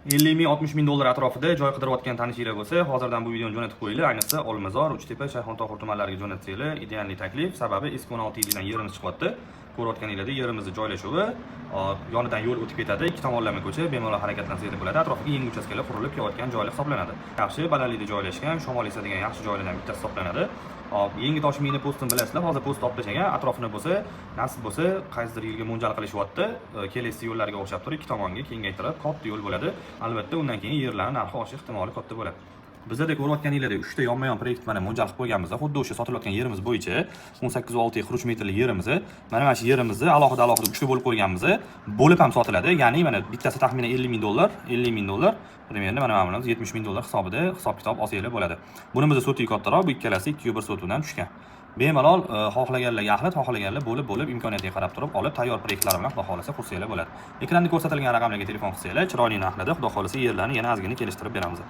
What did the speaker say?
50 ming 60 ming dollar atrofida joy qidirayotgan tanishinglar bo'lsa, hozirdan bu videoni jo'natib qo'yinglar. Ayniqsa Olmazor, Uchtepa, Shayxontohur tumanlariga jo'natsanglar ideal taklif. Sababi eski 16 yildan yerimiz chiqyapti. Ko'rayotganinglarda yerimizni joylashuvi, yonidan yo'l o'tib ketadi, ikki tomonlama ko'cha, bemalol harakatlansangiz bo'ladi. Atrofiga yangi uchastkalar qurilib kelayotgan joylar hisoblanadi. Yaxshi balandlikda joylashgan, shamol esadigan yaxshi joylardan bittasi hisoblanadi. Yangi Toshmiyni postini bilasizlar, hozir post olib tashlagan, atrofini bo'lsa, nasib bo'lsa, qaysidir yilga mo'ljal qilishyapti. Kelesi yo'llarga o'xshab turib, ikki tomonga kengaytirib, katta yo'l bo'ladi. Albatta, undan keyin yerlarning narxi oshish ehtimoli katta bo'ladi. Bizda ko'rayotganinglarda 3 ta yonma-yon proyekt mana mo'ljal qilib qo'yganmiz. Xuddi o'sha sotilayotgan yerimiz bo'yicha 18,6 quruch metrli yerimiz, mana shu yerimizni alohida 3 ta bo'lib qo'yganmiz. Bo'lib ham sotiladi. Ya'ni mana bittasi taxminan 50 ming dollar, 50 ming dollar, примерно mana bunimiz 70 ming dollar hisobida hisob-kitob olsanglar bo'ladi. Bunimizni soti kattaroq, bu ikkalasi 2.1 sotidan tushgan. Bemalol xohlaganlarga axlat, xohlaganlar bo'lib imkoniyatiga qarab turib olib, tayyor proyektlar bilan xudo xolasa qursanglar bo'ladi. Ekranda ko'rsatilgan raqamlarga telefon qilsanglar, chiroyli narxlarda xudo xolasa yerlarni yana ozgina kelishtirib beramiz.